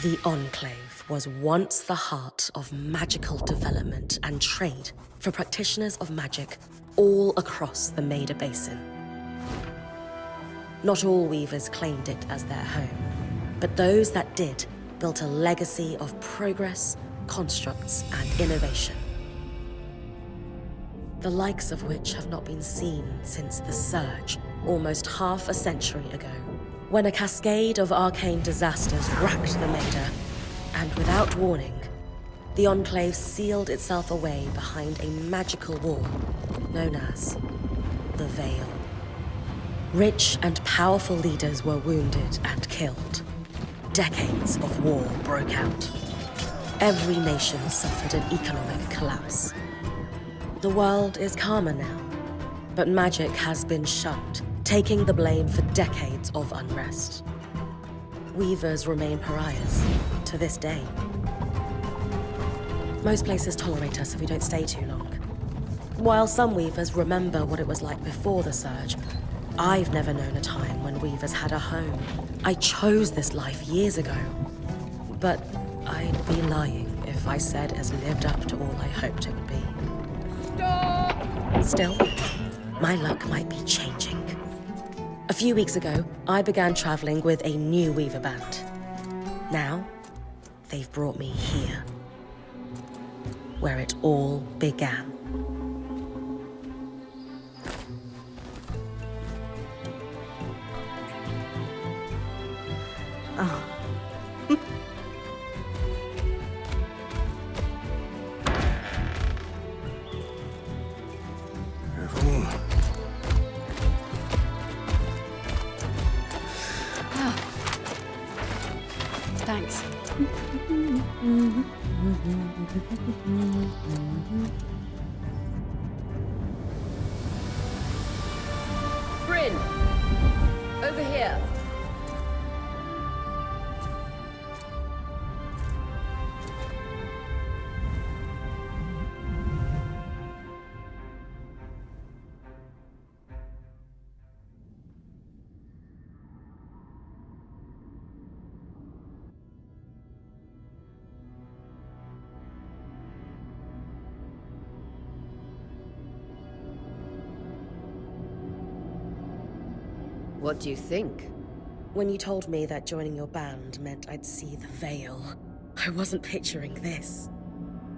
The Enclave was once the heart of magical development and trade for practitioners of magic all across the Maida Basin. Not all weavers claimed it as their home, but those that did built a legacy of progress, constructs, and innovation. The likes of which have not been seen since the Surge, almost half a century ago, when a cascade of arcane disasters racked the Maida, and without warning, the Enclave sealed itself away behind a magical wall known as the Veil. Rich and powerful leaders were wounded and killed. Decades of war broke out. Every nation suffered an economic collapse. The world is calmer now, but magic has been shunned, taking the blame for decades of unrest. Weavers remain pariahs to this day. Most places tolerate us if we don't stay too long. While some weavers remember what it was like before the Surge, I've never known a time when weavers had a home. I chose this life years ago, but I'd be lying if I said it's lived up to all I hoped it would be. Stop! Still, my luck might be changing. A few weeks ago, I began traveling with a new weaver band. Now, they've brought me here, where it all began. Oh. Thanks. Brynn! Over here. What do you think? When you told me that joining your band meant I'd see the Veil, I wasn't picturing this.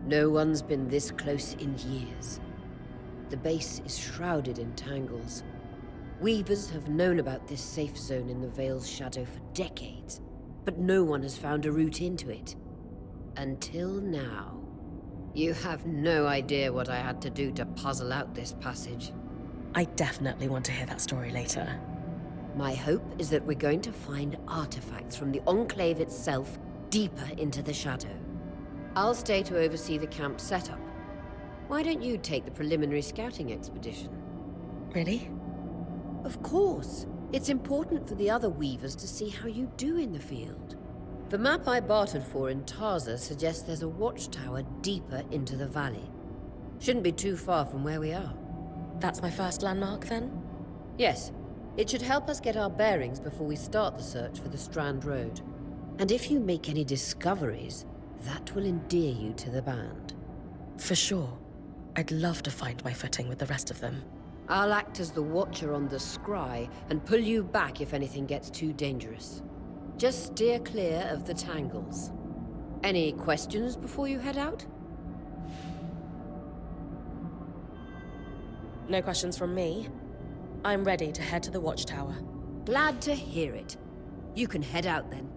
No one's been this close in years. The base is shrouded in tangles. Weavers have known about this safe zone in the Veil's shadow for decades, but no one has found a route into it. Until now. You have no idea what I had to do to puzzle out this passage. I definitely want to hear that story later. My hope is that we're going to find artifacts from the Enclave itself deeper into the shadow. I'll stay to oversee the camp setup. Why don't you take the preliminary scouting expedition? Really? Of course. It's important for the other weavers to see how you do in the field. The map I bartered for in Tarza suggests there's a watchtower deeper into the valley. Shouldn't be too far from where we are. That's my first landmark, then? Yes. It should help us get our bearings before we start the search for the Strand Road. And if you make any discoveries, that will endear you to the band. For sure. I'd love to find my footing with the rest of them. I'll act as the watcher on the scry and pull you back if anything gets too dangerous. Just steer clear of the tangles. Any questions before you head out? No questions from me. I'm ready to head to the watchtower. Glad to hear it. You can head out then.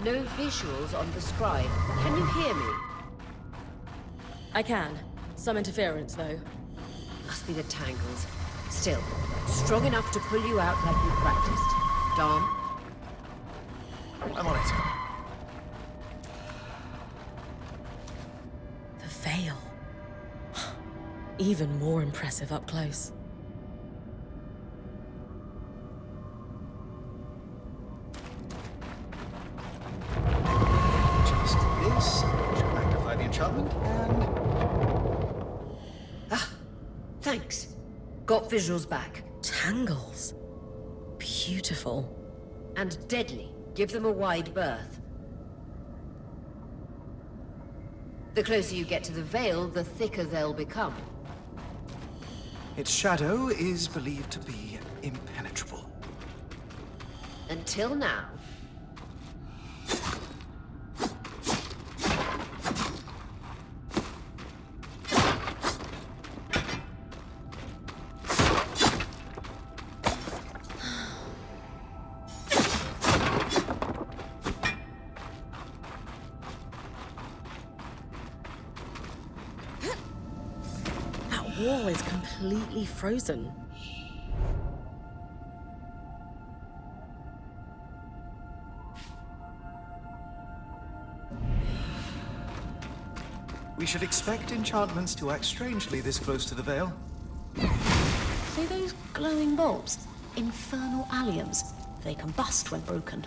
No visuals on the scribe. Can you hear me? I can. Some interference, though. Must be the tangles. Still, strong enough to pull you out like you practiced. Dom? I'm on it. The Veil. Even more impressive up close. Just this. Should magnify the enchantment and... Got visuals back. Tangles. Beautiful. And deadly. Give them a wide berth. The closer you get to the Veil, the thicker they'll become. Its shadow is believed to be impenetrable. Until now. That wall is completely frozen. We should expect enchantments to act strangely this close to the Veil. See those glowing bulbs? Infernal alliums. They combust when broken.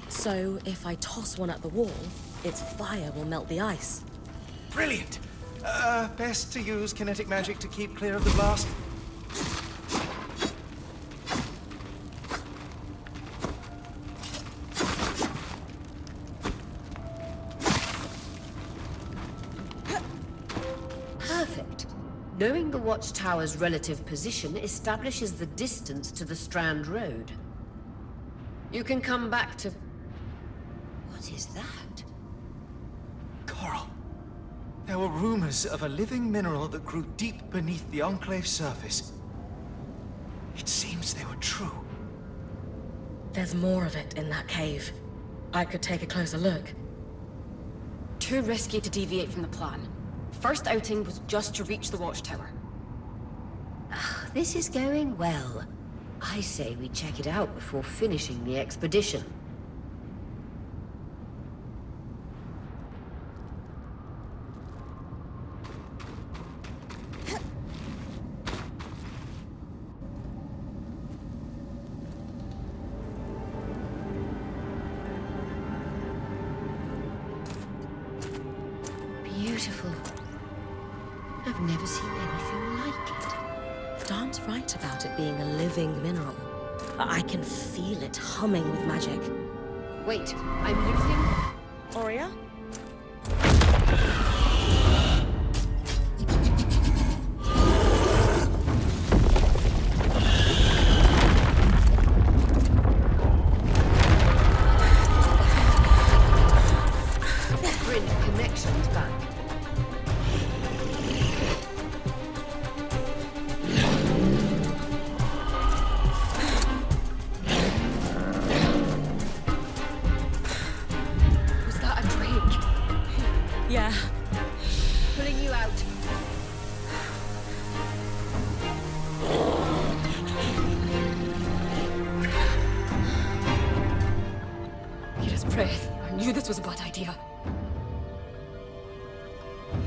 So, if I toss one at the wall, its fire will melt the ice. Brilliant! Best to use kinetic magic to keep clear of the blast. Perfect. Knowing the watchtower's relative position establishes the distance to the Strand Road. You can come back to... What is that? Coral. There were rumors of a living mineral that grew deep beneath the Enclave surface. It seems they were true. There's more of it in that cave. I could take a closer look. Too risky to deviate from the plan. First outing was just to reach the watchtower. This is going well. I say we check it out before finishing the expedition. Beautiful. I've never seen anything like it. Darm's right about it being a living mineral. I can feel it humming with magic. Wait, I'm losing... Aurea? Brynn, connections back. Was that a drake? Yeah. Pulling you out. Get his breath. I knew this was a bad idea.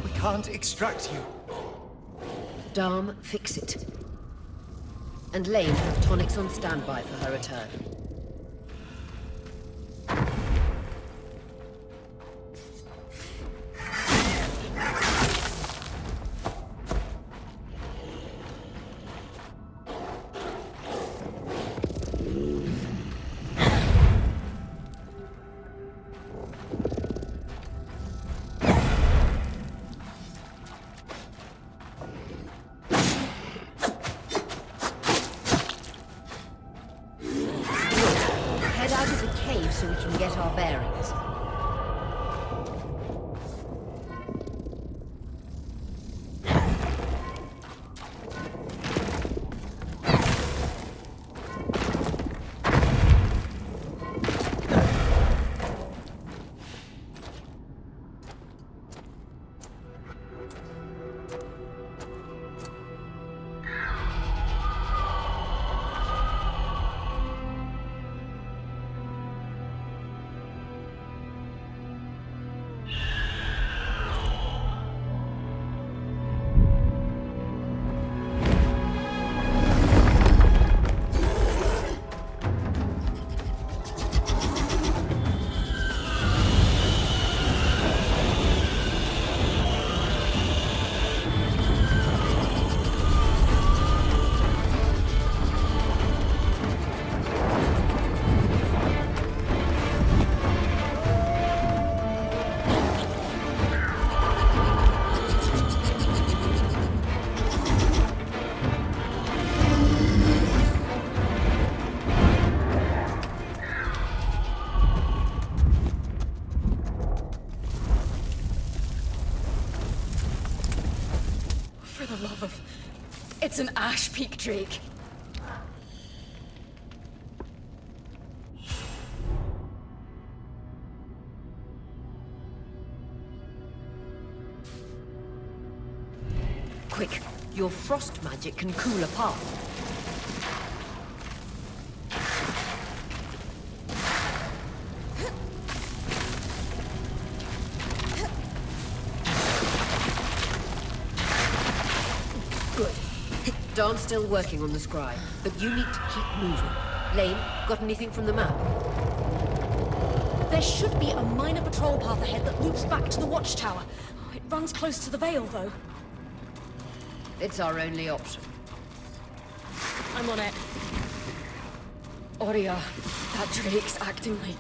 We can't extract you. Darm, fix it. And Lane have tonics on standby for her return. Head out of the cave so we can get our bearings. It's an ash peak drake. Quick, your frost magic can cool a path. Good. Darn's still working on the scry, but you need to keep moving. Lane, got anything from the map? There should be a minor patrol path ahead that loops back to the watchtower. It runs close to the Vale, though. It's our only option. I'm on it. Aurea, that drake's acting like...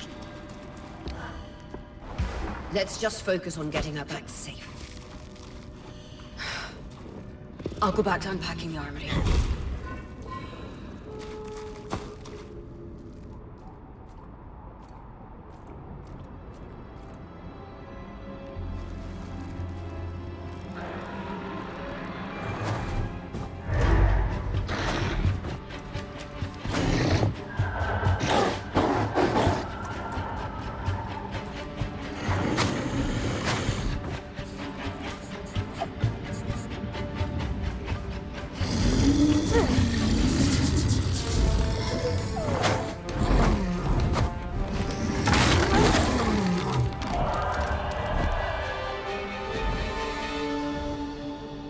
Let's just focus on getting her back safe. I'll go back to unpacking the armory.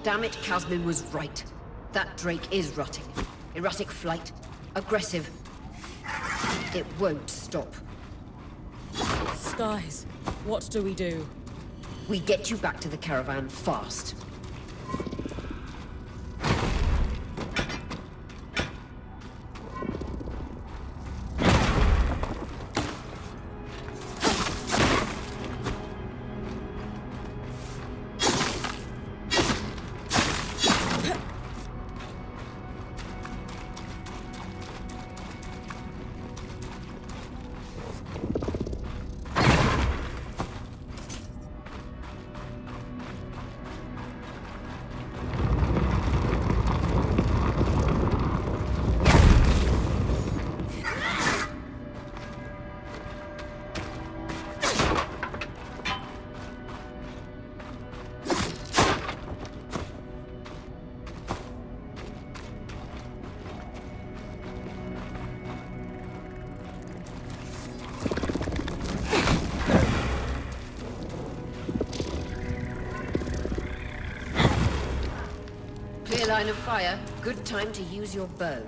Damn it, Casmin was right. That drake is rutting. Erratic flight. Aggressive. It won't stop. Skies, what do we do? We get you back to the caravan fast. Clear line of fire. Good time to use your bow.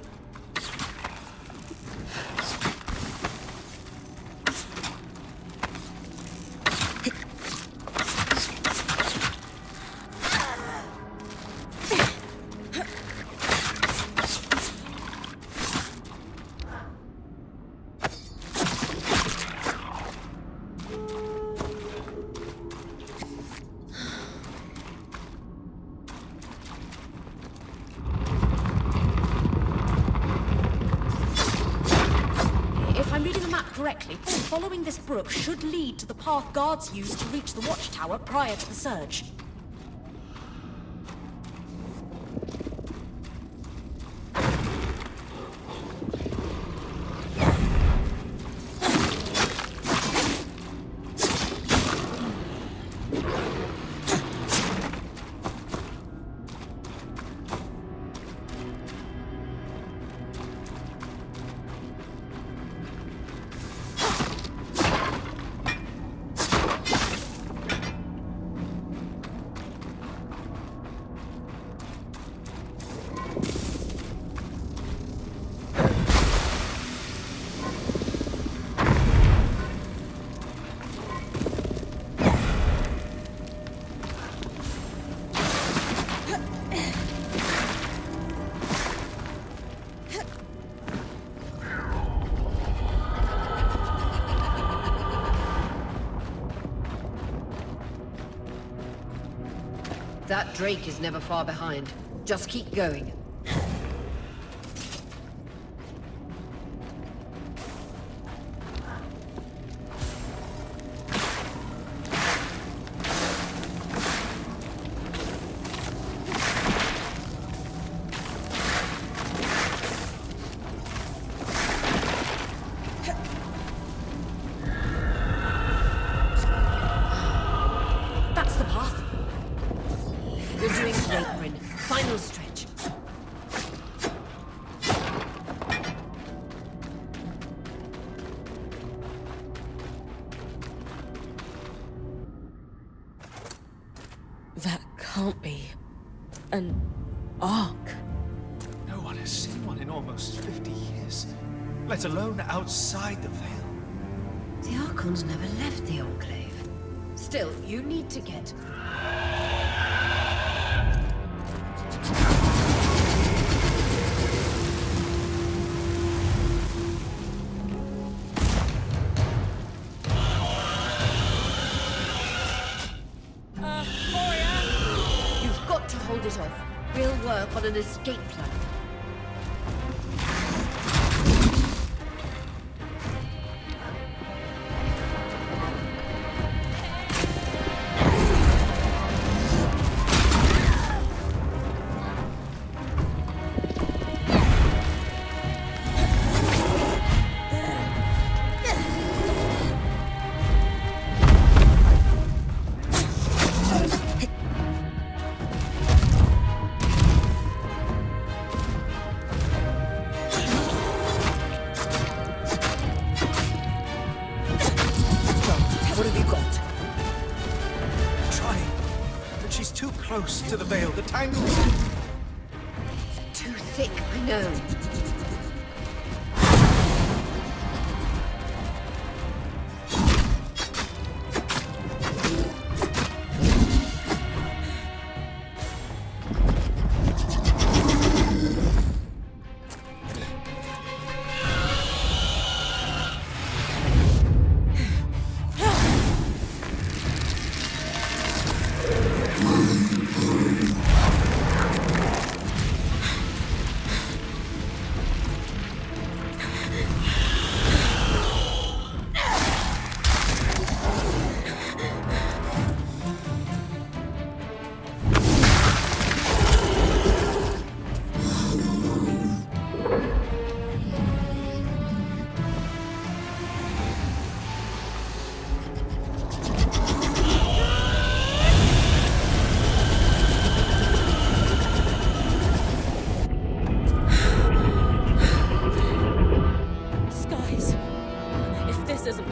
Correctly, following this brook should lead to the path guards used to reach the watchtower prior to the surge. That drake is never far behind. Just keep going. can't be an ark. No one has seen one in almost 50 years, let alone outside the Veil. The Archons never left the Enclave. Still, you need to get... You've got to hold it off. We'll work on an escape plan. What have you got? Trying, but she's too close to the Veil. The tangles... Too thick, I know.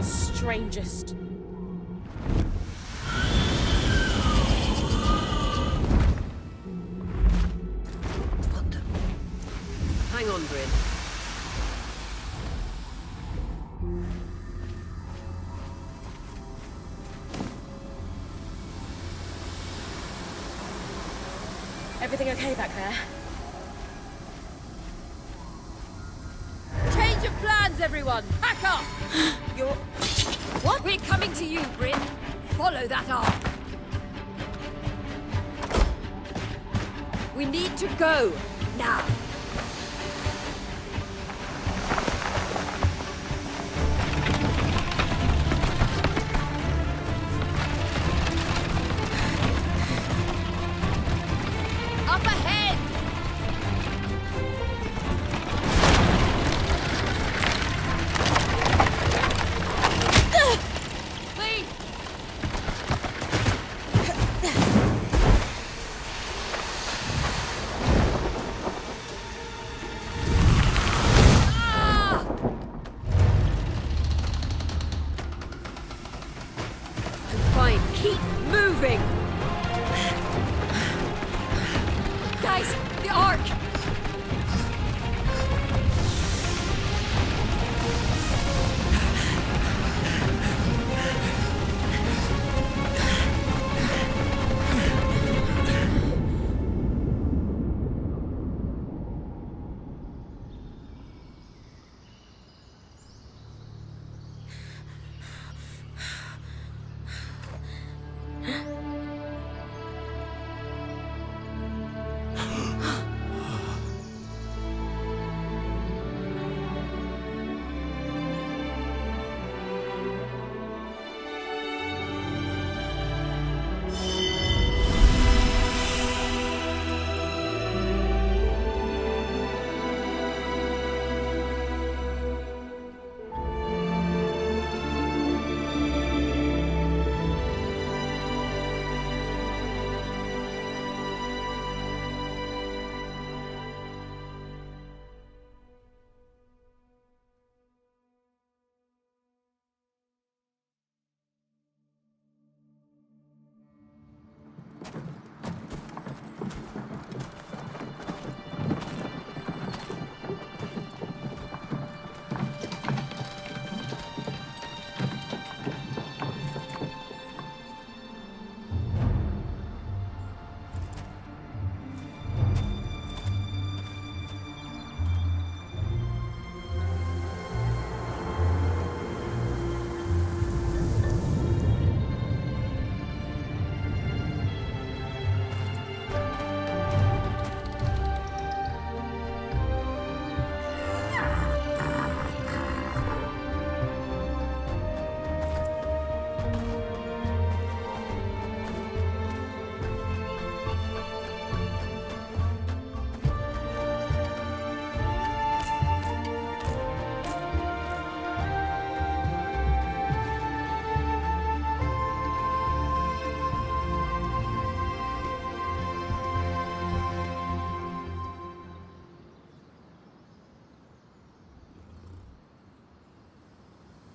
Strangest. What the... Hang on, Brynn. Everything okay back there? Change of plans, everyone! Pack up! You're... What? We're coming to you, Brynn. Follow that arc. We need to go. Now. Up ahead!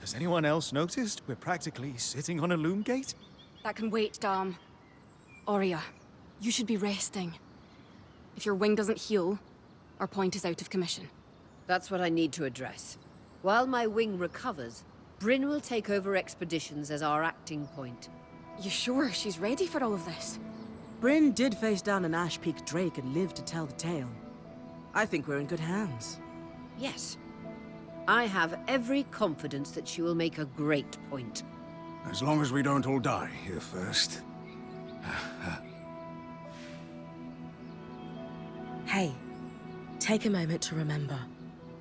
Has anyone else noticed we're practically sitting on a loom gate? That can wait, Dom. Aurea, you should be resting. If your wing doesn't heal, our point is out of commission. That's what I need to address. While my wing recovers, Brynn will take over expeditions as our acting point. You sure she's ready for all of this? Brynn did face down an Ash Peak Drake and lived to tell the tale. I think we're in good hands. Yes. I have every confidence that she will make a great point. As long as we don't all die here first. Hey, take a moment to remember.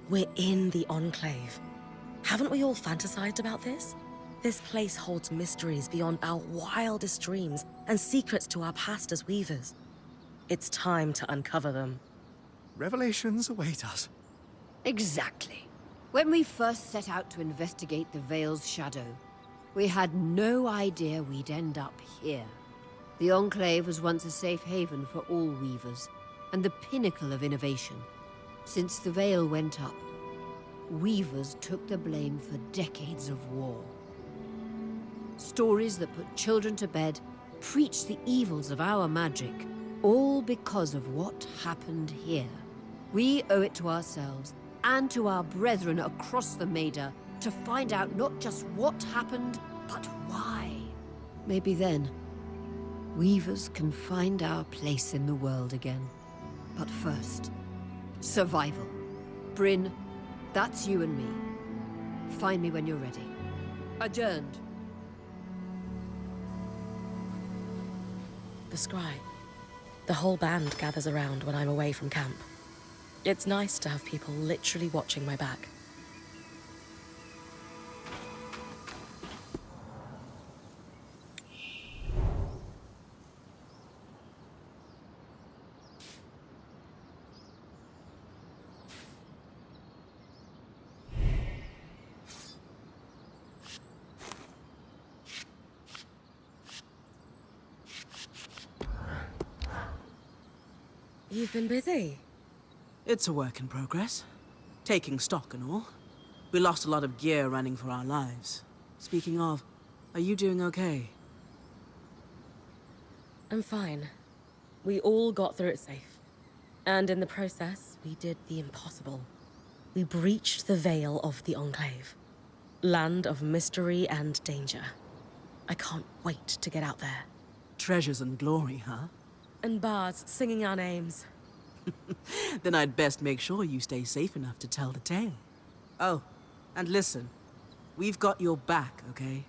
We're in the Enclave. Haven't we all fantasized about this? This place holds mysteries beyond our wildest dreams and secrets to our past as weavers. It's time to uncover them. Revelations await us. Exactly. When we first set out to investigate the Veil's shadow, we had no idea we'd end up here. The Enclave was once a safe haven for all weavers, and the pinnacle of innovation. Since the Veil went up, weavers took the blame for decades of war. Stories that put children to bed, preached the evils of our magic, all because of what happened here. We owe it to ourselves and to our brethren across the Maida to find out not just what happened, but why. Maybe then, weavers can find our place in the world again. But first, survival. Brynn, that's you and me. Find me when you're ready. Adjourned. The scribe. The whole band gathers around when I'm away from camp. It's nice to have people literally watching my back. You've been busy. It's a work in progress. Taking stock and all. We lost a lot of gear running for our lives. Speaking of, are you doing okay? I'm fine. We all got through it safe. And in the process, we did the impossible. We breached the veil of the Enclave. Land of mystery and danger. I can't wait to get out there. Treasures and glory, huh? And bards singing our names. Then I'd best make sure you stay safe enough to tell the tale. Oh, and listen. We've got your back, okay?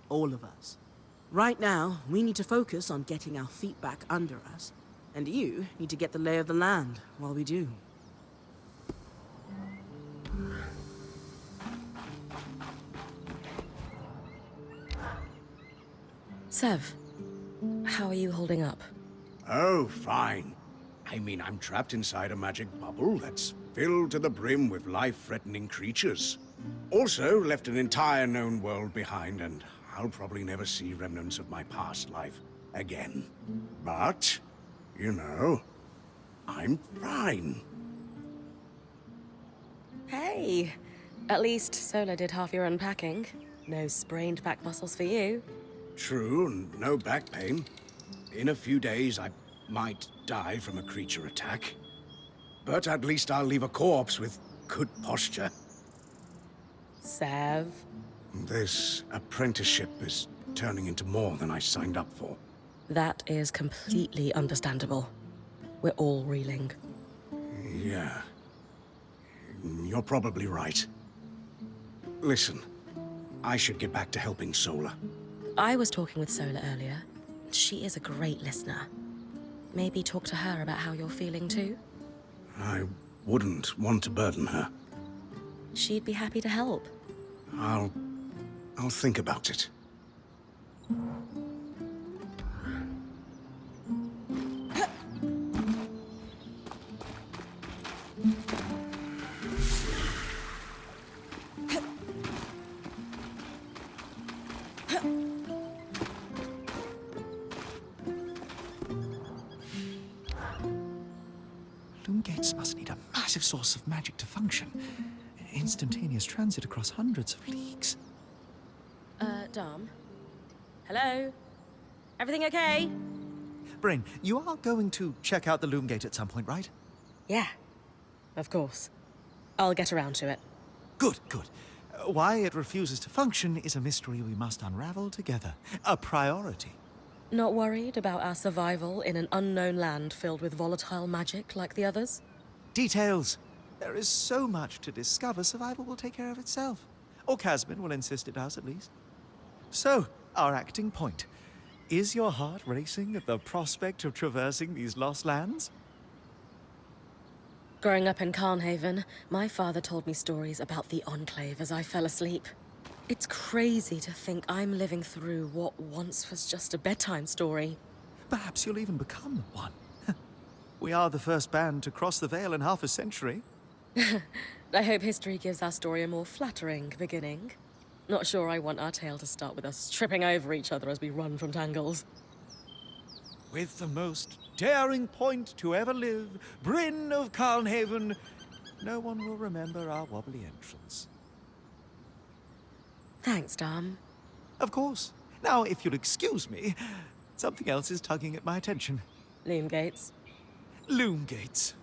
All of us. Right now, we need to focus on getting our feet back under us. And you need to get the lay of the land while we do. Sev, how are you holding up? Oh, fine. I mean, I'm trapped inside a magic bubble that's filled to the brim with life-threatening creatures. Also, left an entire known world behind, and I'll probably never see remnants of my past life again. But, you know, I'm fine. Hey, at least Sola did half your unpacking. No sprained back muscles for you. True, and no back pain. In a few days, I might die from a creature attack. But at least I'll leave a corpse with good posture. Sev. This apprenticeship is turning into more than I signed up for. That is completely understandable. We're all reeling. Yeah. You're probably right. Listen, I should get back to helping Sola. I was talking with Sola earlier. She is a great listener. Maybe talk to her about how you're feeling too? I wouldn't want to burden her. She'd be happy to help. I'll think about it. Loom gates must need a massive source of magic to function. instantaneous transit across hundreds of leagues. Dom? Hello? Everything okay? Brynn, you are going to check out the loom gate at some point, right? Yeah, of course. I'll get around to it. Good, good. Why it refuses to function is a mystery we must unravel together. A priority. Not worried about our survival in an unknown land filled with volatile magic like the others? Details. There is so much to discover, survival will take care of itself. Or Casman will insist it does, at least. So, our acting point. Is your heart racing at the prospect of traversing these lost lands? Growing up in Carnhaven, my father told me stories about the Enclave as I fell asleep. It's crazy to think I'm living through what once was just a bedtime story. Perhaps you'll even become one. We are the first band to cross the Veil in half a century. I hope history gives our story a more flattering beginning. Not sure I want our tale to start with us tripping over each other as we run from tangles. With the most daring point to ever live, Brynn of Carnhaven, no one will remember our wobbly entrance. Thanks, Dom. Of course. Now, if you'll excuse me, something else is tugging at my attention. Loom gates. Loom gates.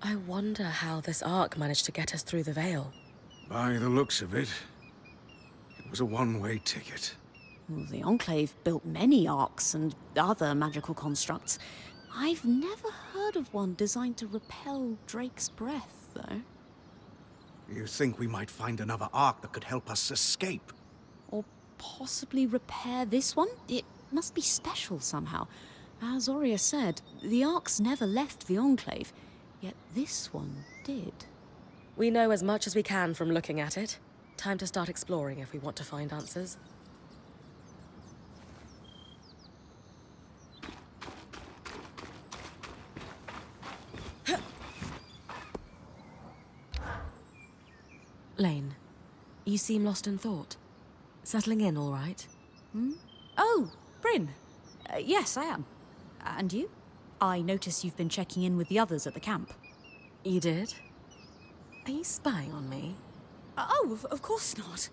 I wonder how this arc managed to get us through the Veil. By the looks of it, it was a one-way ticket. Well, the Enclave built many arcs and other magical constructs. I've never heard of one designed to repel Drake's breath, though. You think we might find another ark that could help us escape? Or possibly repair this one? It must be special somehow. As Aurea said, the arcs never left the Enclave, yet this one did. We know as much as we can from looking at it. Time to start exploring if we want to find answers. Lane, you seem lost in thought. Settling in all right? Oh, Brynn. Yes, I am. And you? I notice you've been checking in with the others at the camp. You did? Are you spying on me? Oh, of course not.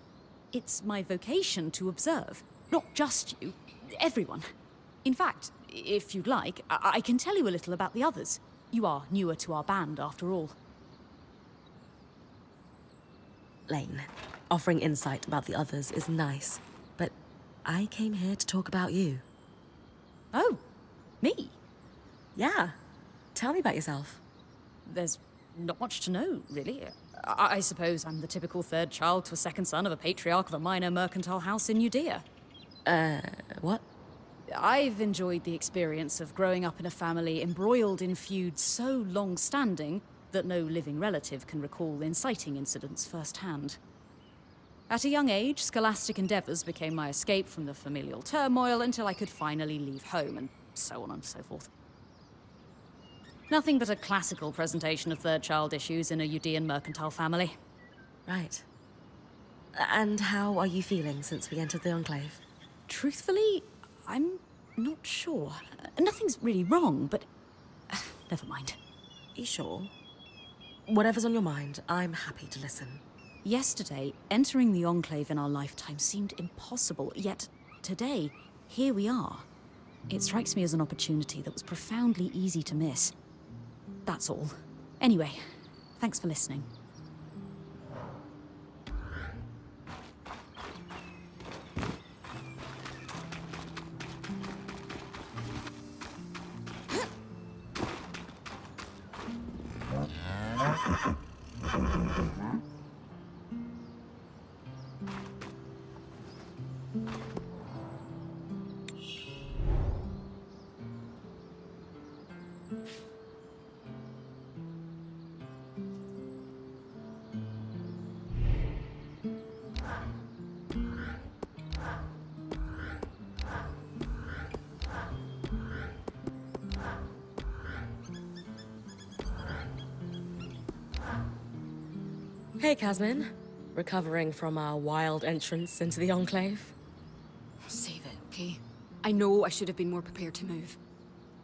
It's my vocation to observe. Not just you, everyone. In fact, if you'd like, I can tell you a little about the others. You are newer to our band, after all. Lane, offering insight about the others is nice, but I came here to talk about you. Oh, me? Yeah. Tell me about yourself. There's not much to know, really. I suppose I'm the typical third child to a second son of a patriarch of a minor mercantile house in Judea. What? I've enjoyed the experience of growing up in a family embroiled in feuds so long-standing that no living relative can recall inciting incidents firsthand. At a young age, scholastic endeavors became my escape from the familial turmoil until I could finally leave home, and so on and so forth. Nothing but a classical presentation of third-child issues in a Judean mercantile family. Right. And how are you feeling since we entered the Enclave? Truthfully, I'm not sure. Nothing's really wrong, but never mind. You sure? Whatever's on your mind, I'm happy to listen. Yesterday, entering the Enclave in our lifetime seemed impossible, yet today, here we are. It strikes me as an opportunity that was profoundly easy to miss. That's all. Anyway, thanks for listening. Hey, Casman. Recovering from our wild entrance into the Enclave. Save it, okay? I know I should have been more prepared to move.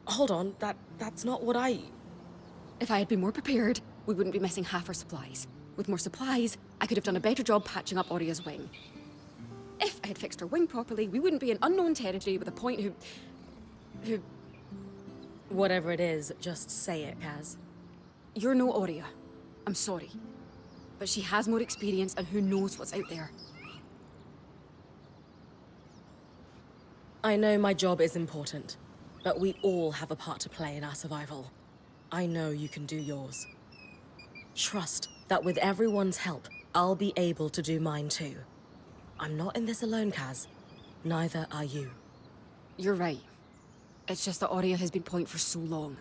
Hold on, that's not what I... If I had been more prepared, we wouldn't be missing half our supplies. With more supplies, I could have done a better job patching up Oria's wing. If I had fixed her wing properly, we wouldn't be in unknown territory with a point who... Whatever it is, just say it, Kaz. You're no Oria. I'm sorry. But she has more experience and who knows what's out there. I know my job is important, but we all have a part to play in our survival. I know you can do yours. Trust that with everyone's help, I'll be able to do mine too. I'm not in this alone, Kaz. Neither are you. You're right. It's just that Oria has been point for so long.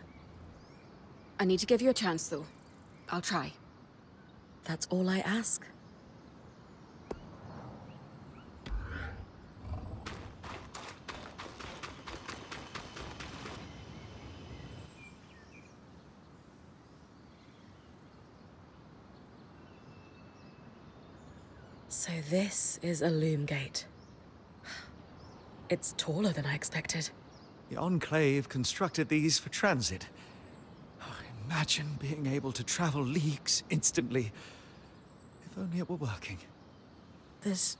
I need to give you a chance, though. I'll try. That's all I ask. So this is a loom gate. It's taller than I expected. The Enclave constructed these for transit. Oh, imagine being able to travel leagues instantly. If only it were working. There's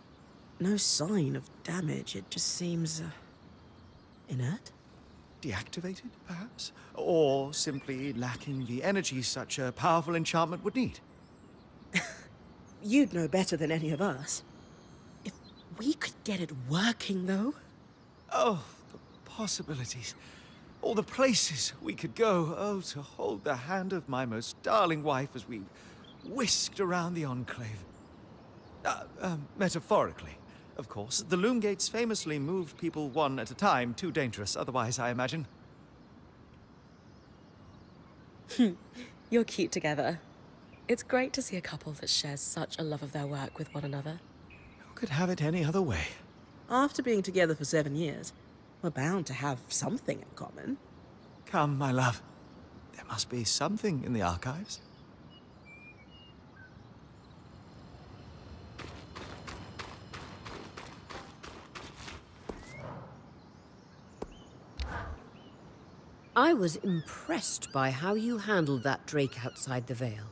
no sign of damage. It just seems inert. Deactivated, perhaps? Or simply lacking the energy such a powerful enchantment would need. You'd know better than any of us. If we could get it working, though. Oh, the possibilities. All the places we could go. Oh, to hold the hand of my most darling wife as we whisked around the Enclave. Metaphorically, of course. The loom gates famously moved people one at a time. Too dangerous otherwise, I imagine. You're cute together. It's great to see a couple that shares such a love of their work with one another. Who could have it any other way? After being together for 7 years, we're bound to have something in common. Come, my love. There must be something in the archives. I was impressed by how you handled that drake outside the Vale.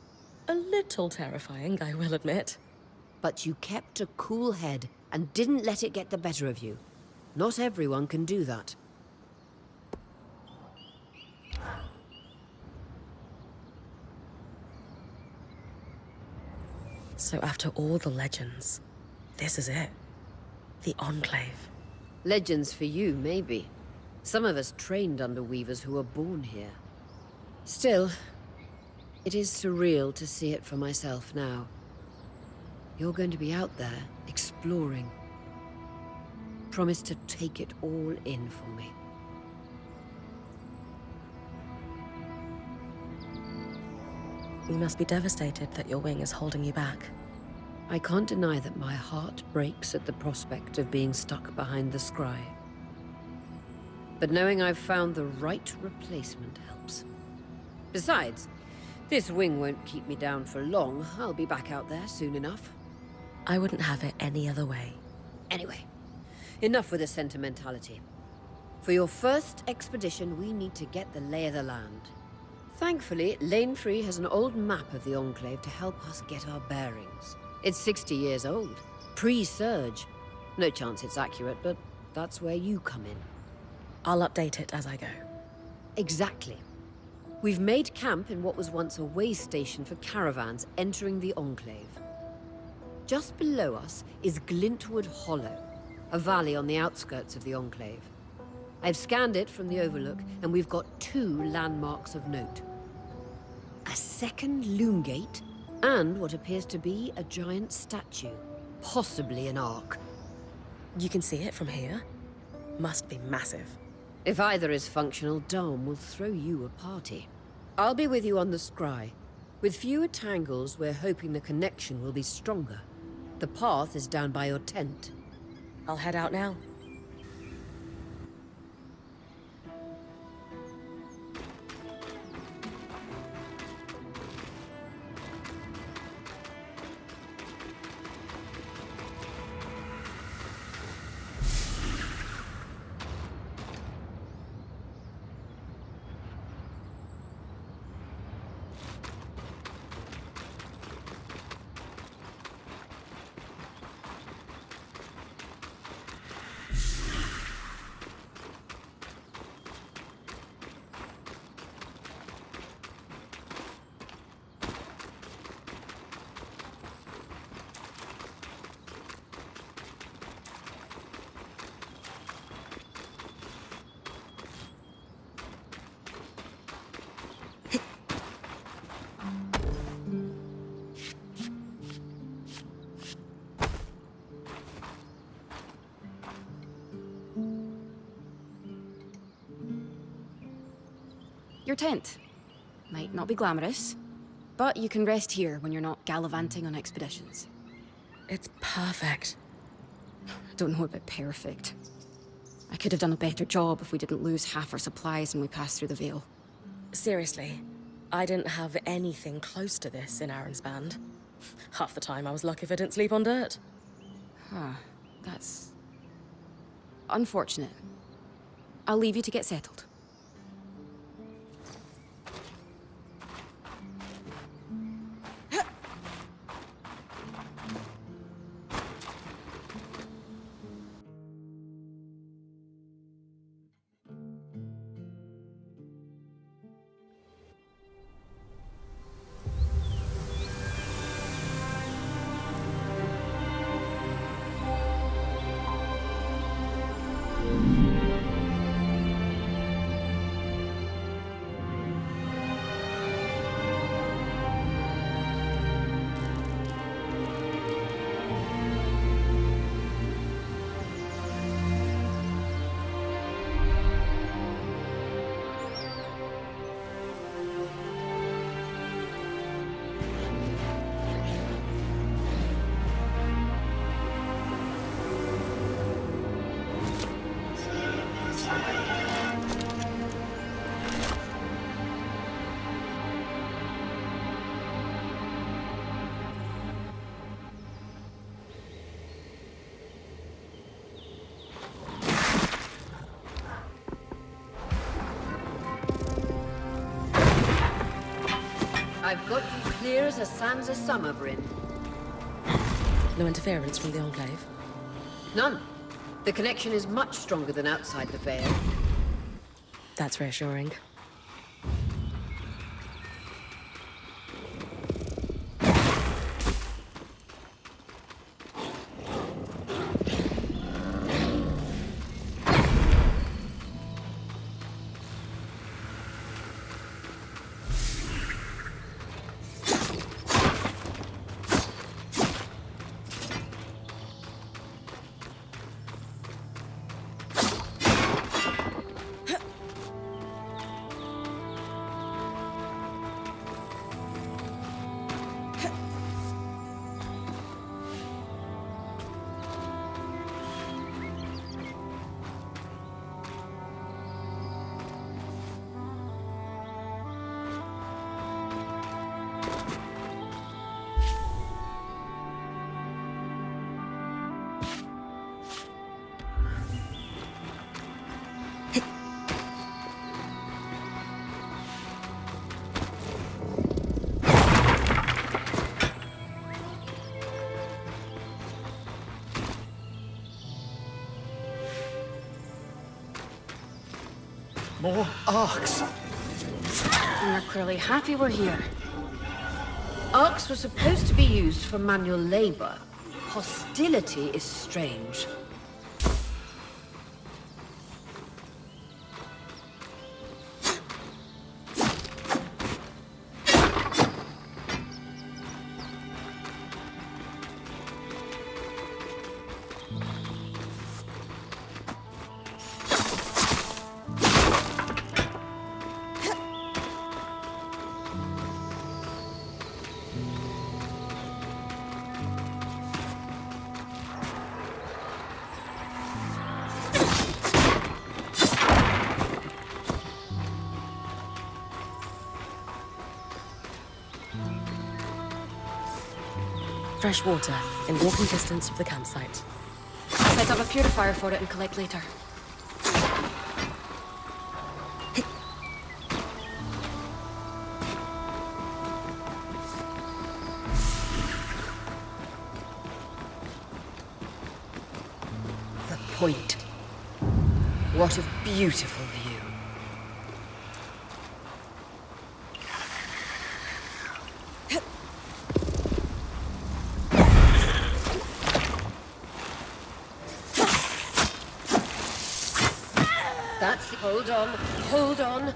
A little terrifying, I will admit. But you kept a cool head and didn't let it get the better of you. Not everyone can do that. So after all the legends, this is it. The Enclave. Legends for you, maybe. Some of us trained under weavers who were born here. Still, it is surreal to see it for myself now. You're going to be out there, exploring. Promise to take it all in for me. You must be devastated that your wing is holding you back. I can't deny that my heart breaks at the prospect of being stuck behind the scry. But knowing I've found the right replacement helps. Besides, this wing won't keep me down for long. I'll be back out there soon enough. I wouldn't have it any other way. Anyway, enough with the sentimentality. For your first expedition, we need to get the lay of the land. Thankfully, Lane Free has an old map of the Enclave to help us get our bearings. It's 60 years old, pre-Surge. No chance it's accurate, but that's where you come in. I'll update it as I go. Exactly. We've made camp in what was once a way station for caravans entering the Enclave. Just below us is Glintwood Hollow, a valley on the outskirts of the Enclave. I've scanned it from the Overlook, and we've got 2 landmarks of note. A second loom gate, and what appears to be a giant statue, possibly an ark. You can see it from here? Must be massive. If either is functional, Dom will throw you a party. I'll be with you on the scry. With fewer tangles, we're hoping the connection will be stronger. The path is down by your tent. I'll head out now. Your tent. Might not be glamorous, but you can rest here when you're not gallivanting on expeditions. It's perfect. Don't know about perfect. I could have done a better job if we didn't lose half our supplies when we passed through the Veil. Seriously, I didn't have anything close to this in Aaron's band. Half the time I was lucky if I didn't sleep on dirt. Huh, that's unfortunate. I'll leave you to get settled. I've got you clear as the sands of summer, Brynn. No interference from the Enclave. None. The connection is much stronger than outside the Veil. That's reassuring. More arcs! We're clearly happy we're here. Arcs were supposed to be used for manual labor. Hostility is strange. Fresh water in walking distance of the campsite. Set up a purifier for it and collect later. The point. What a beautiful view. Hold on, hold on.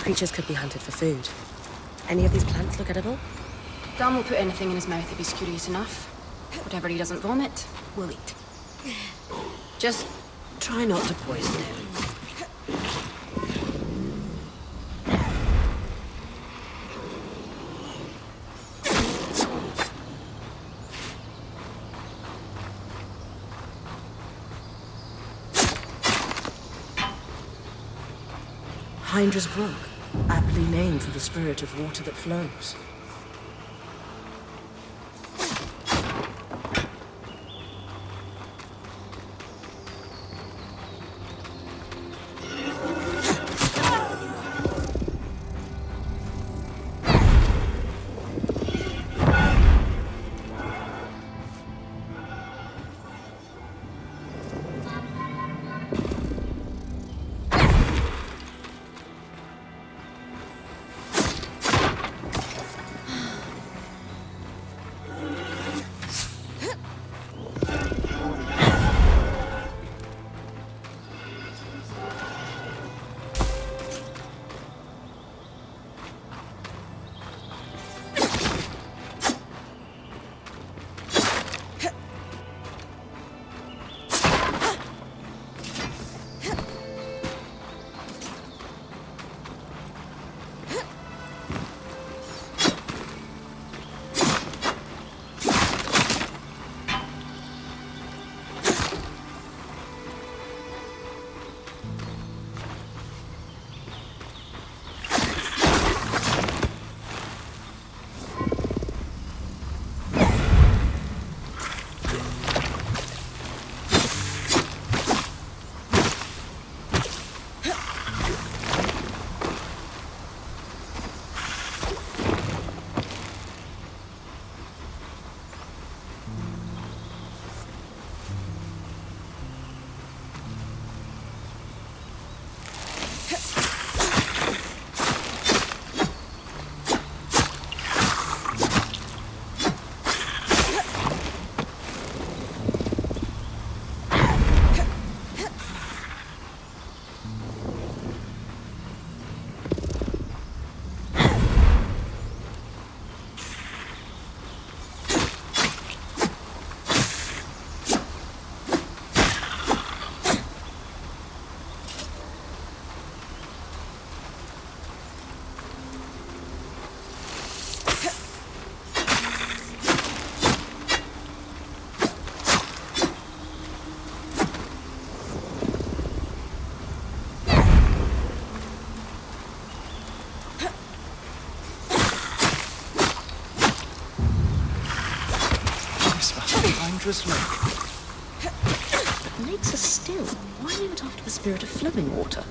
Creatures could be hunted for food. Any of these plants look edible? Dan will put anything in his mouth if he's curious enough. Whatever he doesn't vomit, we'll eat. Just try not to poison him. Hydra's Brook, aptly named for the spirit of water that flows. Hydra's Lake. But lakes are still. Why name it after the spirit of flowing water?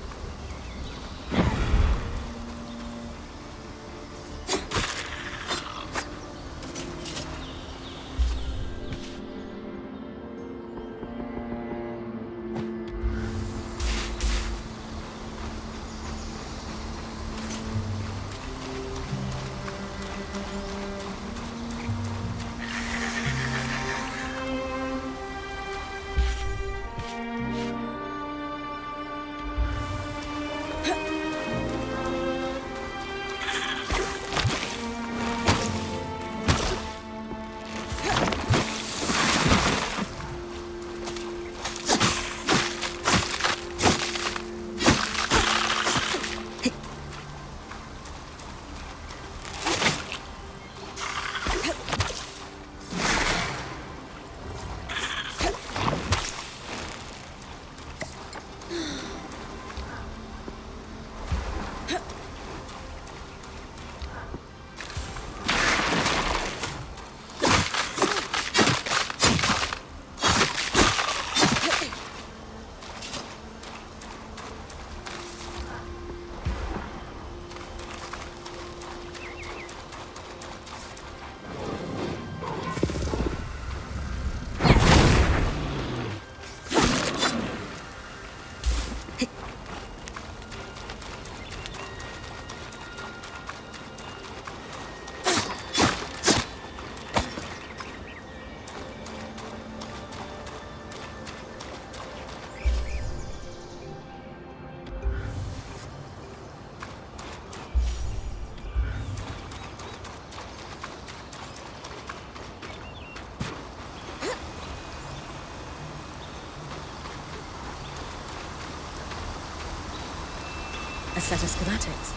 A set of schematics.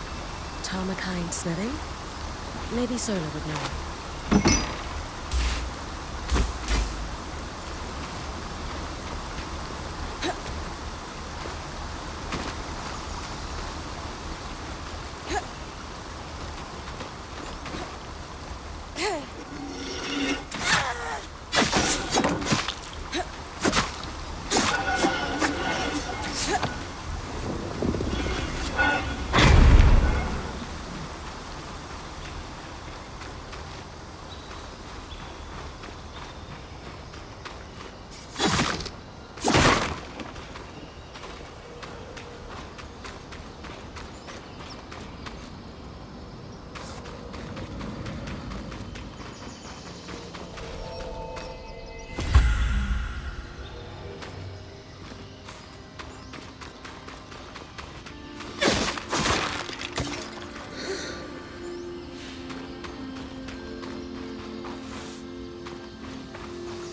Tarmakind smithing? Maybe Solar would know.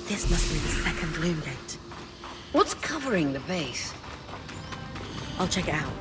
This must be the second loom gate. What's covering the base? I'll check it out.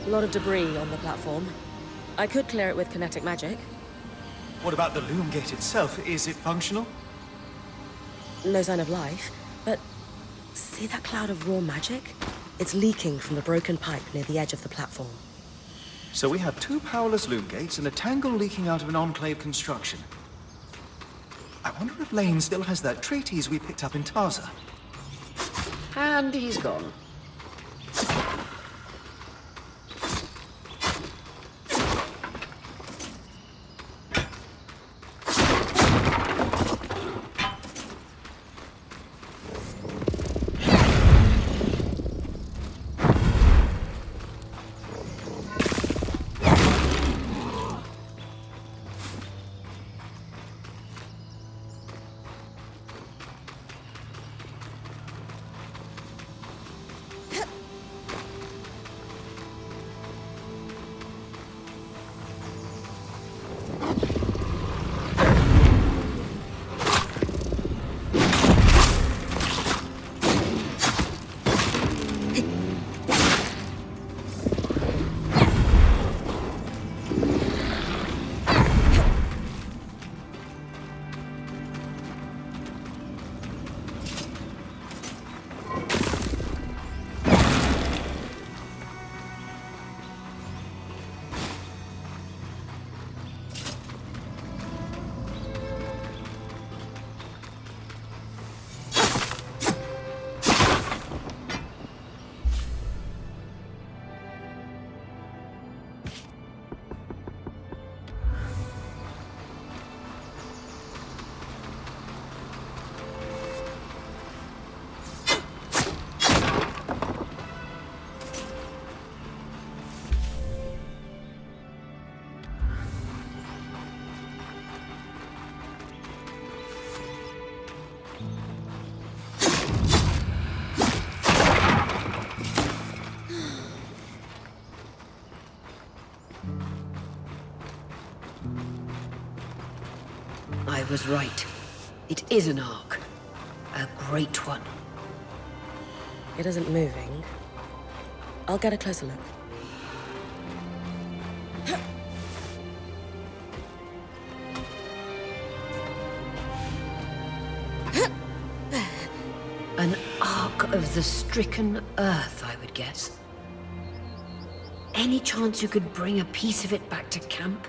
A lot of debris on the platform. I could clear it with kinetic magic. What about the loom gate itself? Is it functional? No sign of life, but see that cloud of raw magic? It's leaking from the broken pipe near the edge of the platform. So we have two powerless loom gates and a tangle leaking out of an Enclave construction. I wonder if Lane still has that treatise we picked up in Taza. And he's gone. I was right. It is an ark. A great one. It isn't moving. I'll get a closer look. An ark of the stricken earth, I would guess. Any chance you could bring a piece of it back to camp?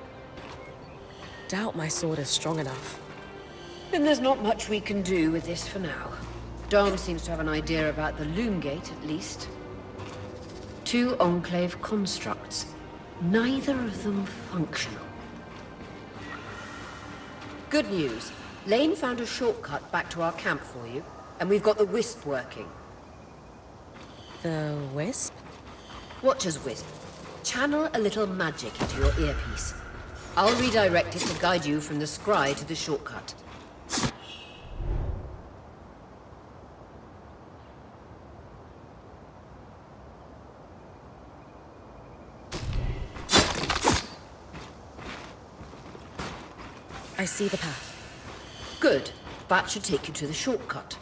Doubt my sword is strong enough. Then there's not much we can do with this for now. Dom seems to have an idea about the loom gate, at least. 2 Enclave constructs. Neither of them functional. Good news. Lane found a shortcut back to our camp for you, and we've got the wisp working. The wisp? Watch us, Wisp. Channel a little magic into your earpiece. I'll redirect it to guide you from the scry to the shortcut. I see the path. Good. That should take you to the shortcut.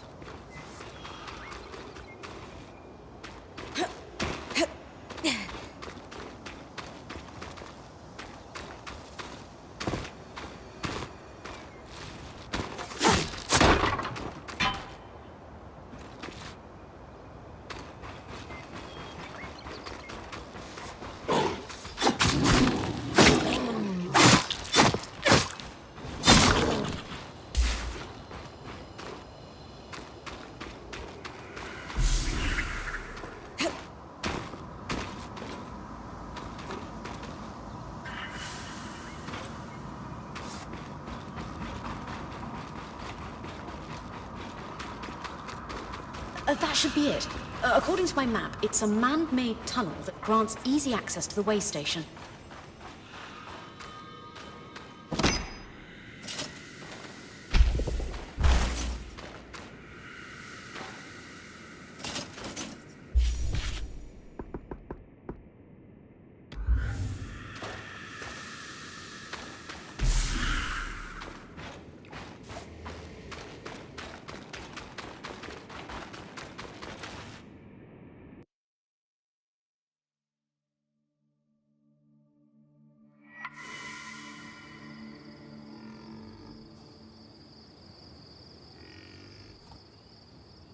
That should be it. According to my map, it's a man-made tunnel that grants easy access to the way station.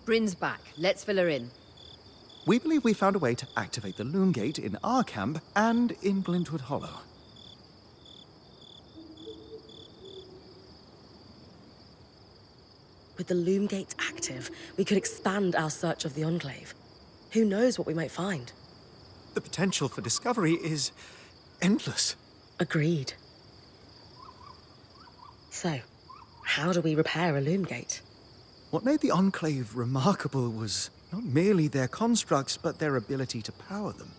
Brynn's back. Let's fill her in. We believe we found a way to activate the Loom Gate in our camp and in Glintwood Hollow. With the Loom Gates active, we could expand our search of the Enclave. Who knows what we might find? The potential for discovery is endless. Agreed. So, how do we repair a Loom Gate? What made the Enclave remarkable was not merely their constructs, but their ability to power them.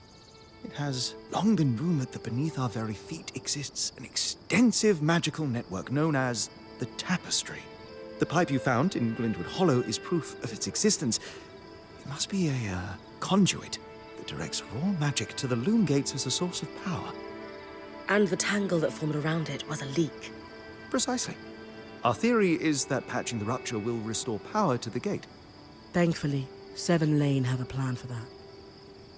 It has long been rumored that beneath our very feet exists an extensive magical network known as the Tapestry. The pipe you found in Glintwood Hollow is proof of its existence. It must be a conduit that directs raw magic to the Loom Gates as a source of power. And the tangle that formed around it was a leak. Precisely. Our theory is that patching the rupture will restore power to the gate. Thankfully, Seven Lane have a plan for that.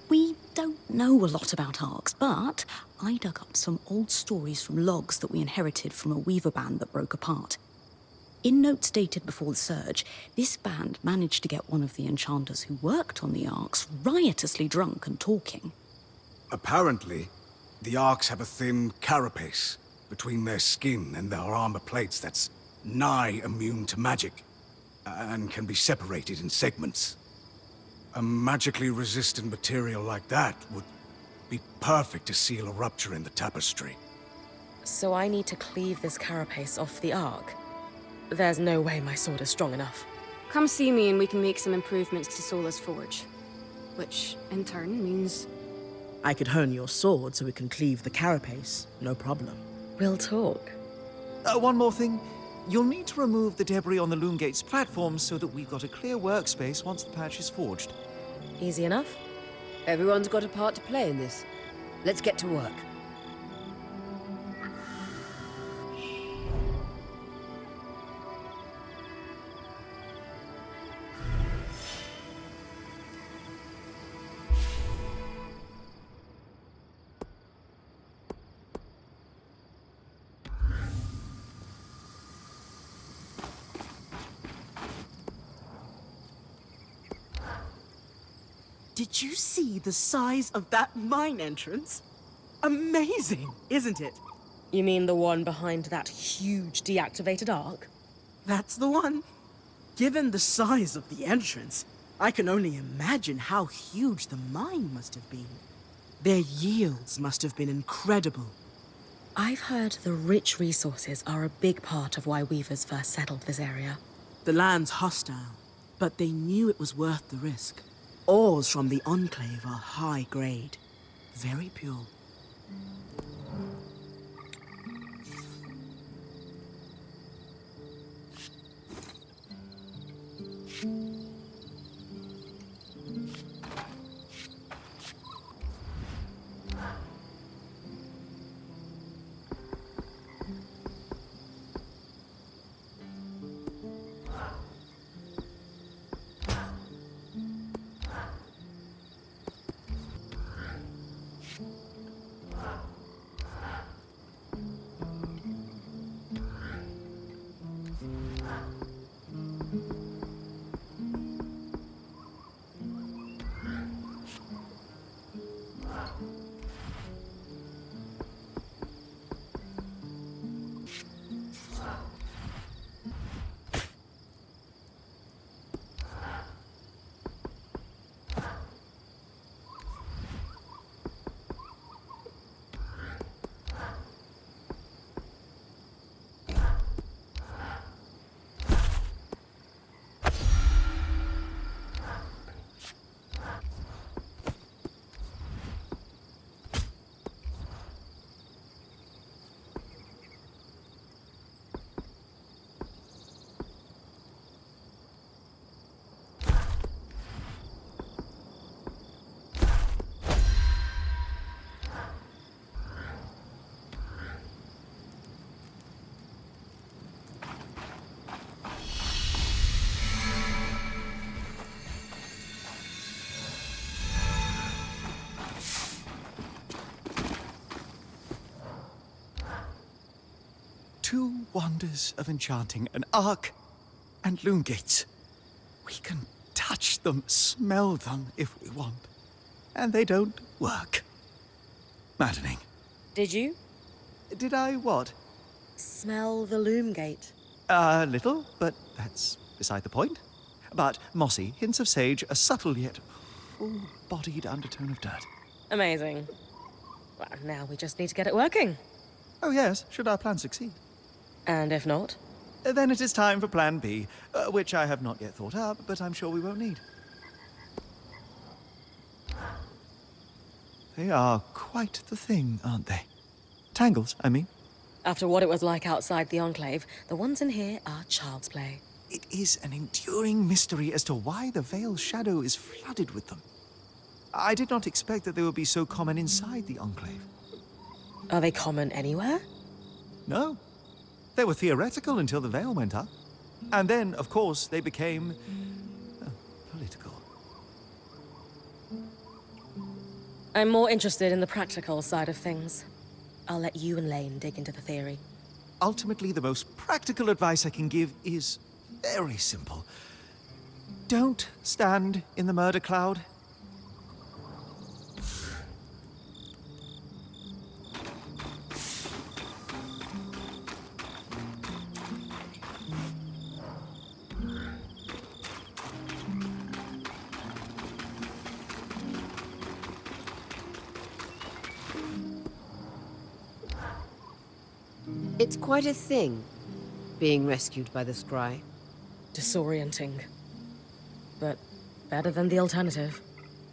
We don't know a lot about arcs, but I dug up some old stories from logs that we inherited from a weaver band that broke apart. In notes dated before the Surge, this band managed to get one of the enchanters who worked on the arcs riotously drunk and talking. Apparently, the Arks have a thin carapace between their skin and their armor plates that's nigh immune to magic, and can be separated in segments. A magically resistant material like that would be perfect to seal a rupture in the tapestry. So I need to cleave this carapace off the arc. There's no way my sword is strong enough. Come see me and we can make some improvements to Sola's forge. Which, in turn, means... I could hone your sword so we can cleave the carapace, no problem. We'll talk. One more thing. You'll need to remove the debris on the Loom Gate's platform so that we've got a clear workspace once the patch is forged. Easy enough? Everyone's got a part to play in this. Let's get to work. Did you see the size of that mine entrance? Amazing, isn't it? You mean the one behind that huge deactivated arc? That's the one. Given the size of the entrance, I can only imagine how huge the mine must have been. Their yields must have been incredible. I've heard the rich resources are a big part of why weavers first settled this area. The land's hostile, but they knew it was worth the risk. ores from the Enclave are high grade. Very pure. Two wonders of enchanting, an arc and loom gates. We can touch them, smell them if we want. And they don't work. Maddening. Did you Did I what? smell the loom gate? A little, but that's beside the point. But mossy, hints of sage, a subtle yet full-bodied undertone of dirt. Amazing. Well, now we just need to get it working. Oh yes, should our plan succeed. And if not? Then it is time for Plan B, which I have not yet thought up, but I'm sure we won't need. They are quite the thing, aren't they? Tangles, I mean. After what it was like outside the Enclave, the ones in here are child's play. It is an enduring mystery as to why the Veil's shadow is flooded with them. I did not expect that they would be so common inside the Enclave. Are they common anywhere? No. They were theoretical until the Veil went up. And then, of course, they became... political. I'm more interested in the practical side of things. I'll let you and Lane dig into the theory. Ultimately, the most practical advice I can give is very simple. Don't stand in the murder cloud. It's quite a thing, being rescued by the scry. Disorienting. But better than the alternative.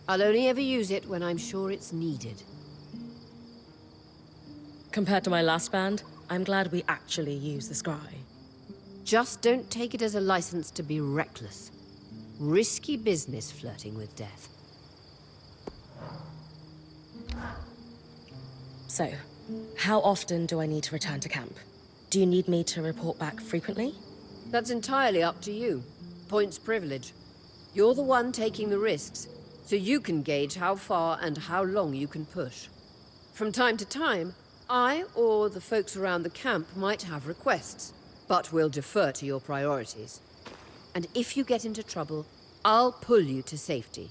I'll only ever use it when I'm sure it's needed. Compared to my last band, I'm glad we actually use the scry. Just don't take it as a license to be reckless. Risky business flirting with death. So, how often do I need to return to camp? Do you need me to report back frequently? That's entirely up to you. Points privilege. You're the one taking the risks, so you can gauge how far and how long you can push. From time to time, I or the folks around the camp might have requests, but we'll defer to your priorities. And if you get into trouble, I'll pull you to safety.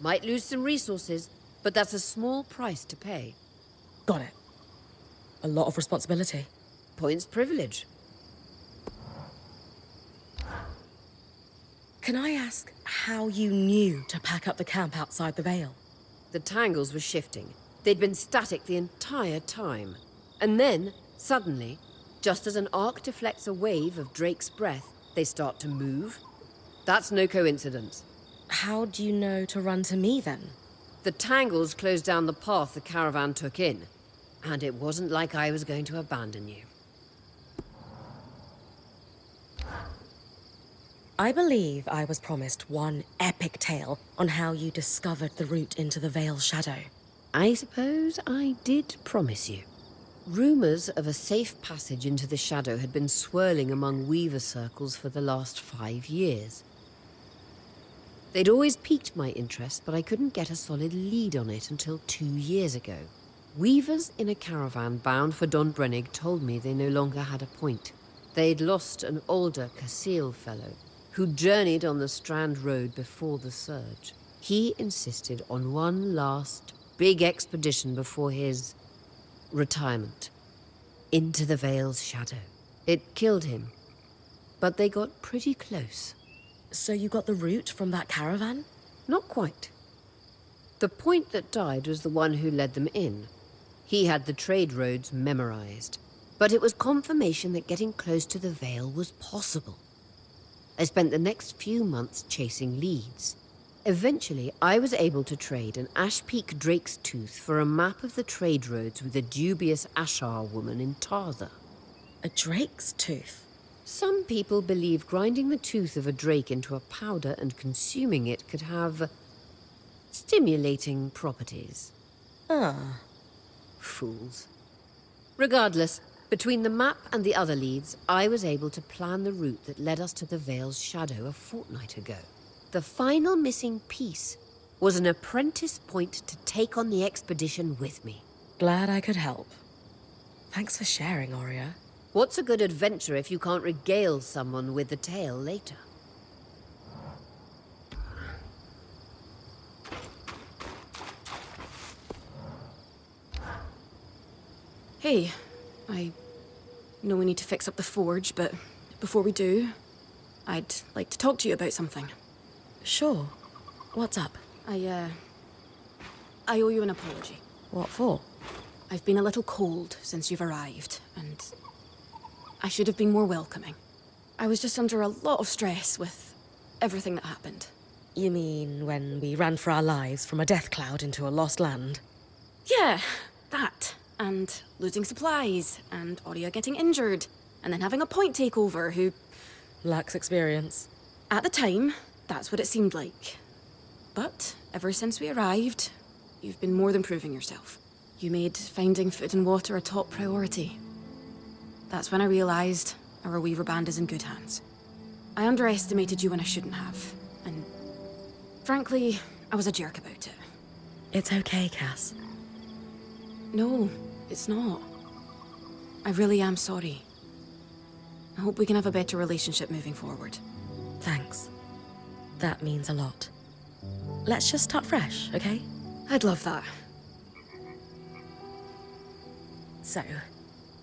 Might lose some resources, but that's a small price to pay. Got it. A lot of responsibility. Points privilege. Can I ask how you knew to pack up the camp outside the Veil? The tangles were shifting. They'd been static the entire time. And then, suddenly, just as an arc deflects a wave of Drake's breath, they start to move. That's no coincidence. How do you know to run to me, then? The tangles closed down the path the caravan took in, and it wasn't like I was going to abandon you. I believe I was promised one epic tale on how you discovered the route into the Veil's shadow. I suppose I did promise you. Rumors of a safe passage into the shadow had been swirling among Weaver circles for the last 5 years. They'd always piqued my interest, but I couldn't get a solid lead on it until 2 years ago. Weavers in a caravan bound for Don Brennig told me they no longer had a point. They'd lost an older Casil fellow who journeyed on the Strand Road before the Surge. He insisted on one last big expedition before his retirement. Into the Veil's shadow. It killed him, but they got pretty close. So you got the route from that caravan? Not quite. The point that died was the one who led them in. He had the trade roads memorized, but it was confirmation that getting close to the Veil was possible. I spent the next few months chasing leads. Eventually, I was able to trade an Ash Peak Drake's Tooth for a map of the trade roads with a dubious Ashar woman in Tarza. A drake's tooth? Some people believe grinding the tooth of a drake into a powder and consuming it could have stimulating properties. Ah. Fools. Regardless, between the map and the other leads, I was able to plan the route that led us to the Veil's shadow a fortnight ago. The final missing piece was an apprentice point to take on the expedition with me. Glad I could help. Thanks for sharing, Aurea. What's a good adventure if you can't regale someone with the tale later? Hey, I know we need to fix up the forge, but before we do, I'd like to talk to you about something. Sure. What's up? I owe you an apology. What for? I've been a little cold since you've arrived, and I should have been more welcoming. I was just under a lot of stress with everything that happened. You mean when we ran for our lives from a death cloud into a lost land? Yeah, that. And losing supplies, and Aurea getting injured, and then having a point takeover who... Lacks experience. At the time, that's what it seemed like. But ever since we arrived, you've been more than proving yourself. You made finding food and water a top priority. That's when I realized our Weaver band is in good hands. I underestimated you when I shouldn't have, and frankly, I was a jerk about it. It's okay, Cass. No, it's not. I really am sorry. I hope we can have a better relationship moving forward. Thanks. That means a lot. Let's just start fresh, okay? I'd love that. So,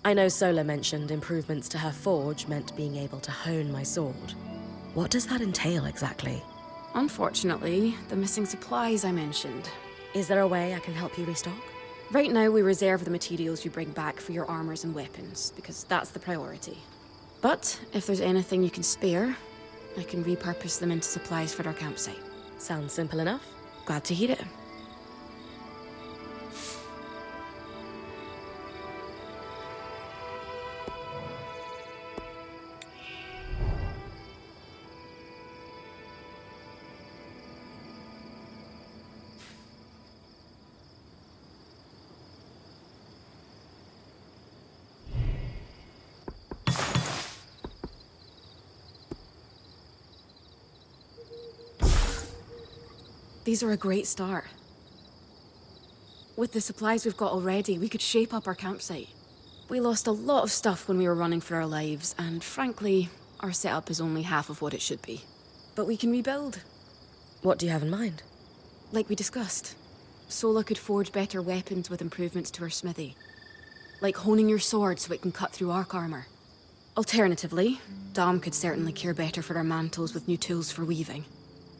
I know Sola mentioned improvements to her forge meant being able to hone my sword. What does that entail exactly? Unfortunately, the missing supplies I mentioned. Is there a way I can help you restock? Right now, we reserve the materials you bring back for your armors and weapons, because that's the priority. But if there's anything you can spare, I can repurpose them into supplies for our campsite. Sounds simple enough. Glad to hear it. These are a great start. With the supplies we've got already, we could shape up our campsite. We lost a lot of stuff when we were running for our lives, and frankly, our setup is only half of what it should be. But we can rebuild. What do you have in mind? Like we discussed, Sola could forge better weapons with improvements to her smithy. Like honing your sword so it can cut through arc armor. Alternatively, Dom could certainly care better for our mantles with new tools for weaving.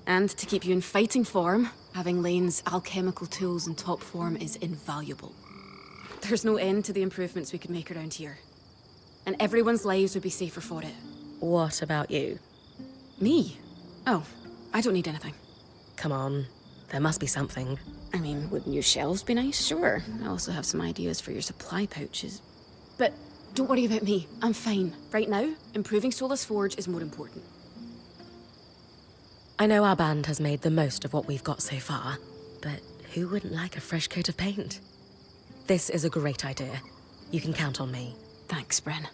And to keep you in fighting form, having Lane's alchemical tools in top form is invaluable. There's no end to the improvements we could make around here. And everyone's lives would be safer for it. What about you? Me? Oh, I don't need anything. Come on, there must be something. I mean, would new shelves be nice? Sure. I also have some ideas for your supply pouches. But don't worry about me. I'm fine. Right now, improving Sola's forge is more important. I know our band has made the most of what we've got so far, but who wouldn't like a fresh coat of paint? This is a great idea. You can count on me. Thanks, Brynn.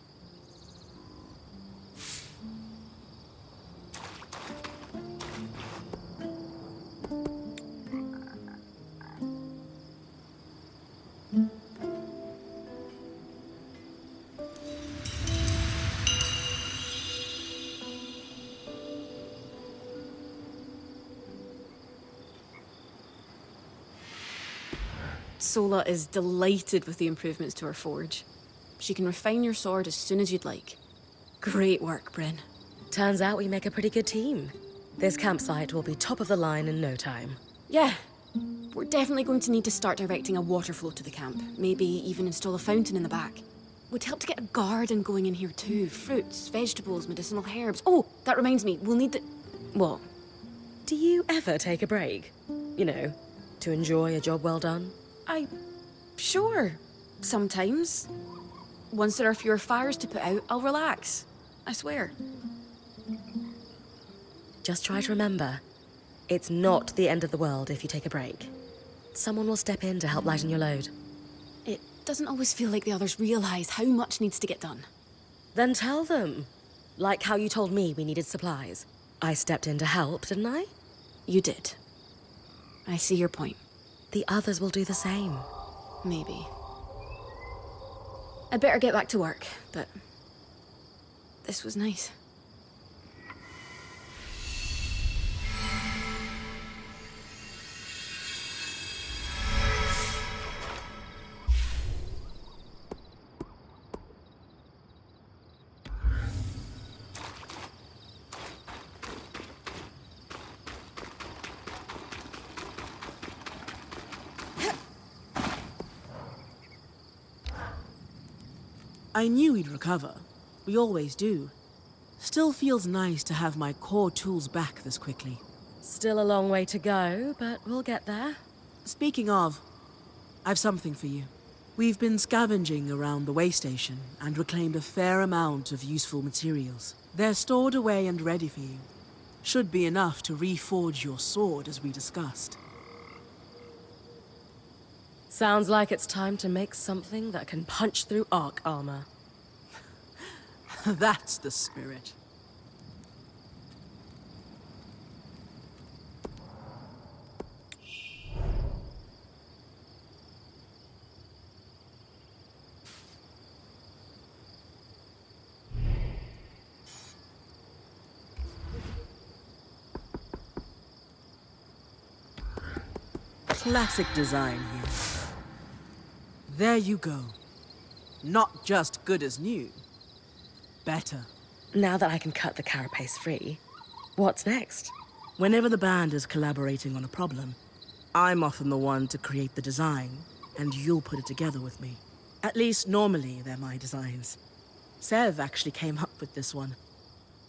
Sola is delighted with the improvements to her forge. She can refine your sword as soon as you'd like. Great work, Brynn. Turns out we make a pretty good team. This campsite will be top of the line in no time. Yeah. We're definitely going to need to start directing a water flow to the camp. Maybe even install a fountain in the back. Would help to get a garden going in here too. Fruits, vegetables, medicinal herbs. Oh, that reminds me, we'll need the... What? Do you ever take a break? You know, to enjoy a job well done? Sure. Sometimes. Once there are fewer fires to put out, I'll relax. I swear. Just try to remember, it's not the end of the world if you take a break. Someone will step in to help lighten your load. It doesn't always feel like the others realize how much needs to get done. Then tell them. Like how you told me we needed supplies. I stepped in to help, didn't I? You did. I see your point. The others will do the same. Maybe. I'd better get back to work, but... this was nice. I knew he'd recover. We always do. Still feels nice to have my core tools back this quickly. Still a long way to go, but we'll get there. Speaking of, I've something for you. We've been scavenging around the way station and reclaimed a fair amount of useful materials. They're stored away and ready for you. Should be enough to reforge your sword as we discussed. Sounds like it's time to make something that can punch through arc armor. That's the spirit. Classic design here. There you go. Not just good as new. Better. Now that I can cut the carapace free, what's next? Whenever the band is collaborating on a problem, I'm often the one to create the design, and you'll put it together with me. At least normally they're my designs. Sev actually came up with this one.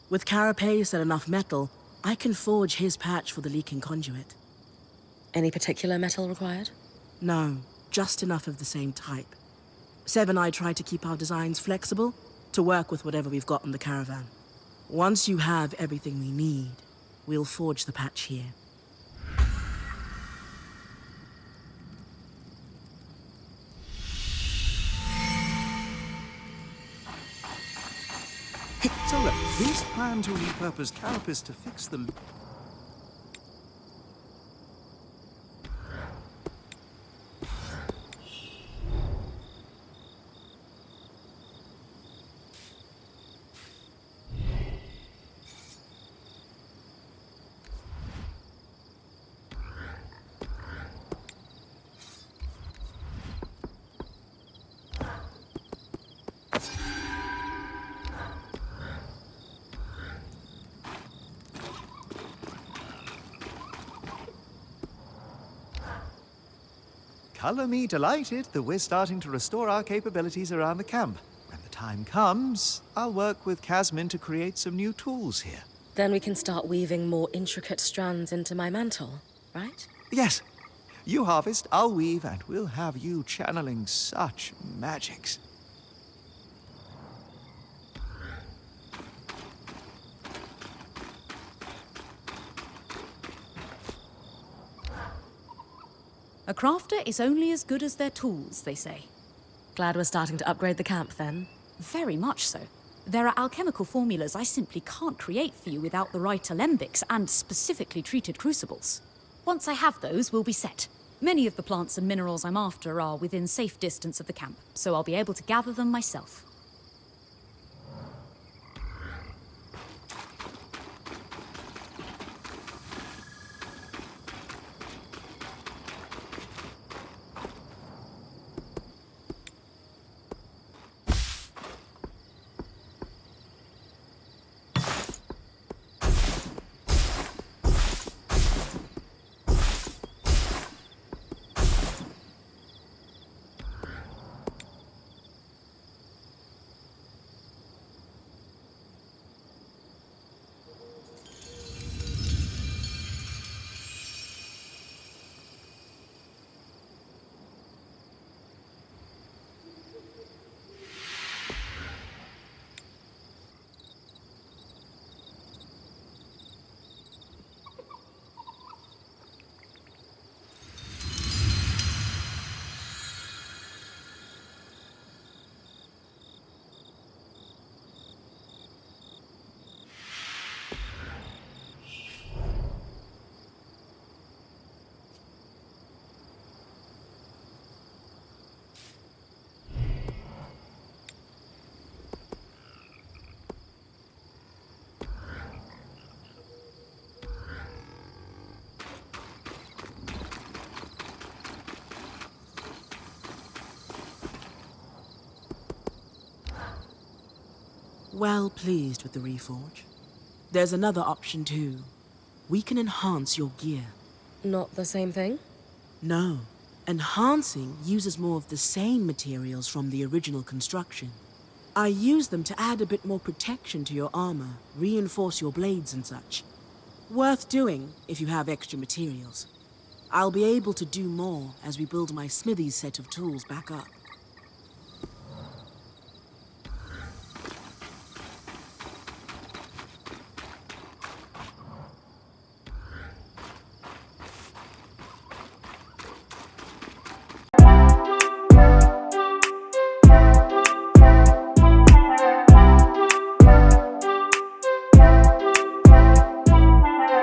With carapace and enough metal, I can forge his patch for the leaking conduit. Any particular metal required? No, just enough of the same type. Sev and I try to keep our designs flexible to work with whatever we've got in the caravan. Once you have everything we need, we'll forge the patch here. So look, these plan to repurpose carapace to fix the... Color me delighted that we're starting to restore our capabilities around the camp. When the time comes, I'll work with Casmin to create some new tools here. Then we can start weaving more intricate strands into my mantle, right? Yes. You harvest, I'll weave, and we'll have you channeling such magics. A crafter is only as good as their tools, they say. Glad we're starting to upgrade the camp, then. Very much so. There are alchemical formulas I simply can't create for you without the right alembics and specifically treated crucibles. Once I have those, we'll be set. Many of the plants and minerals I'm after are within safe distance of the camp, so I'll be able to gather them myself. Well pleased with the reforge. There's another option too. We can enhance your gear. Not the same thing? No. Enhancing uses more of the same materials from the original construction. I use them to add a bit more protection to your armor, reinforce your blades and such. Worth doing if you have extra materials. I'll be able to do more as we build my smithy's set of tools back up.